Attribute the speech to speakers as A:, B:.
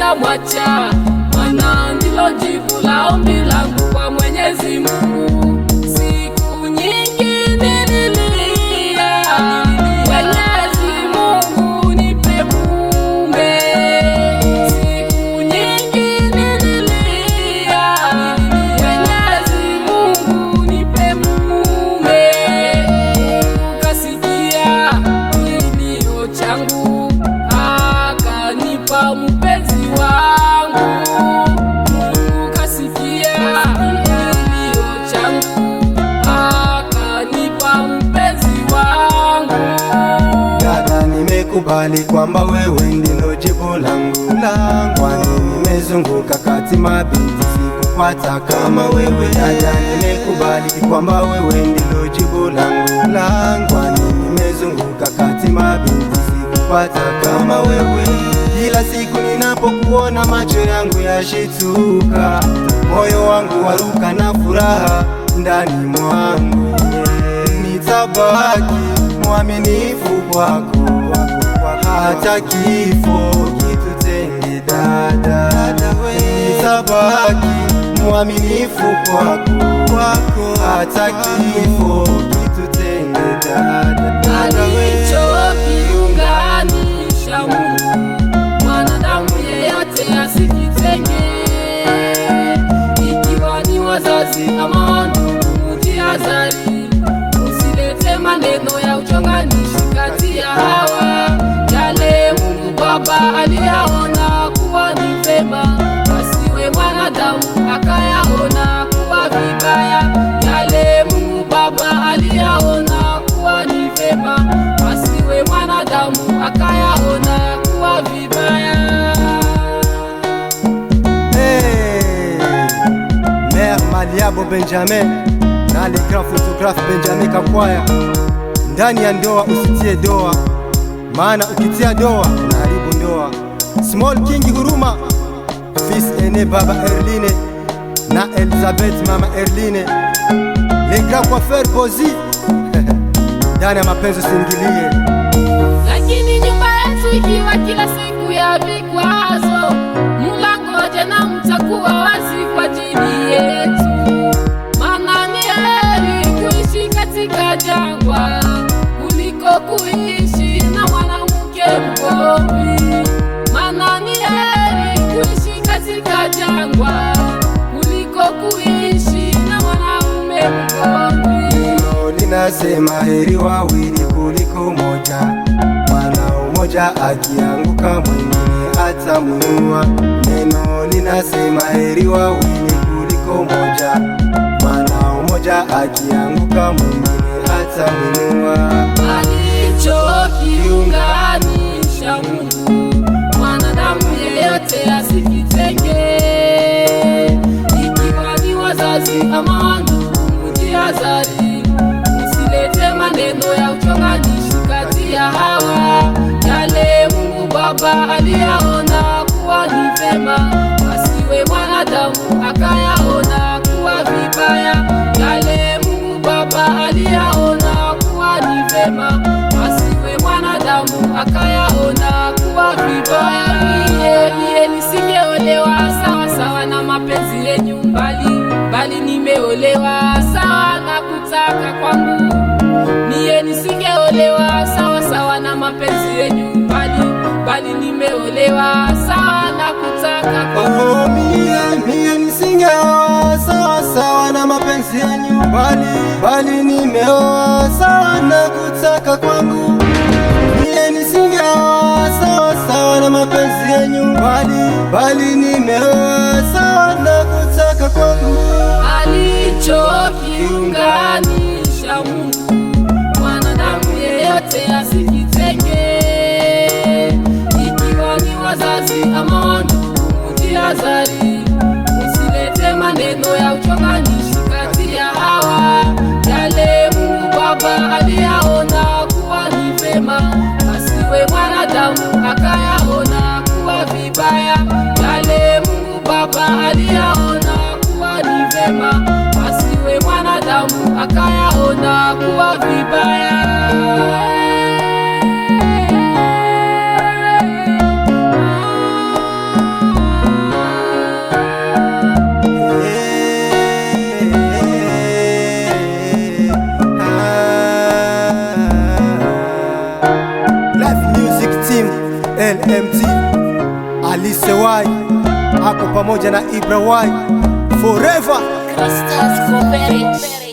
A: sitamwacha, maana ndilo jibu la ombi langu kwa Mwenyezi Mungu. Siku nyingi nililia, Mwenyezi Mungu nipe mume. Siku nyingi nililia, Mwenyezi Mungu nipe mume. Kasikia kilio changu, akanipa mpenzi wangu. Kasikia kilio changu, akanipa mpenzi wangu.
B: Dada, nimekubali kwamba wewe ndilo jibu langu, kwani nimezunguka kati mabinti sikupata kama wewe. Dada, nimekubali kwamba wewe ndilo jibu langu, kwani nimezunguka kati mabinti sikupata kama wewe. Kila siku ninapokuona macho yangu yashituka, moyo wangu waruka na furaha ndani mwangu. Nitabaki mwaminifu kwako, hata kifo kitutenge dada. Nitabaki mwaminifu kwako, hata kifo kitutenge dada.
A: Alichokiunganisha Mungu, mwanadamu yeyote asikitenge. Ikiwa ni wazazi ama ndugu, mjihadhari, usilete maneno ya uchonganishi kati ya hawa. Yale Mungu Baba aliyaona kuwa ni vema, asiwe mwanadamu akayaona kuwa vibaya. Yale Mungu Baba aliyaona kuwa ni vema, asiwe mwanadamu akayaona kuwa vibaya.
B: Mère Maliabo Benjamin na le grand photographe Benjamin Kakwaya. Ndani ya ndoa usitie doa, maana ukitia doa unaharibu ndoa. Small King Huruma, fils aîné Baba Erline na Elizabeth Mama Erline, le grand coiffeur Bozi. Ndani ya mapenzi usiingilie.
A: Lakini nyumba yetu ikiwa kila siku ya vikwazo, mlango jana mtakuwa wazi kwa ajili yetu. Maana ni heri kuishi katika jangwa kuliko kuishi na mwanamke mgomvi. Maana ni heri kuishi katika jangwa kuliko kuishi na mwanamume mgomvi.
B: Neno linasema heri wawili kuliko moja, maana umoja akianguka mwingine atamuinua. Neno linasema heri wawili kuliko moja, maana umoja akianguka mwingine atamuinua.
A: Alichokiunganisha Mungu, mwanadamu yeyote asikitenge. Ikiwa ni wazazi ama ndugu, mjihadhari, usilete maneno ya uchonganishi kati ya hawa. Yale Mungu Baba aliyaona kuwa ni vema, asiwe mwanadamu akayaona kuwa vibaya. Yale Mungu Baba aliyaona kuwa ni vema, asiwe mwanadamu akayaona kuwa vibaya. Mie nisingeolewa sawa sawa na mapenzi yenyu, bali nimeolewa sawa na kutaka kwangu. Mie nisingeolewa sawa sawa na mapenzi yenyu, bali nimeolewa sawa na kutaka kwangu.
B: Mie nisingeoa sawa sawa na mapenzi yenyu, bali nimeoa sawa na kutaka kwangu. Mie nisingeoa sawa sawa na mapenzi yenyu, bali nimeoa sawa na kutaka kwangu.
A: Alichokiunganisha Mungu, mwanadamu yeyote asikitenge. Ikiwa ni wazazi ama ndugu, mjihadhari, usilete maneno ya uchonganishi kati ya hawa. Yale Mungu Baba aliyaona kuwa ni vema, asiwe mwanadamu akayaona kuwa vibaya. Yale Mungu Baba aliyaona kuwa ni vema, asiwe mwanadamu akayaona kuwa vibaya.
B: Team LMT, Alice Y ako pamoja na Ibra Y forever.
C: Crystals Cooperative.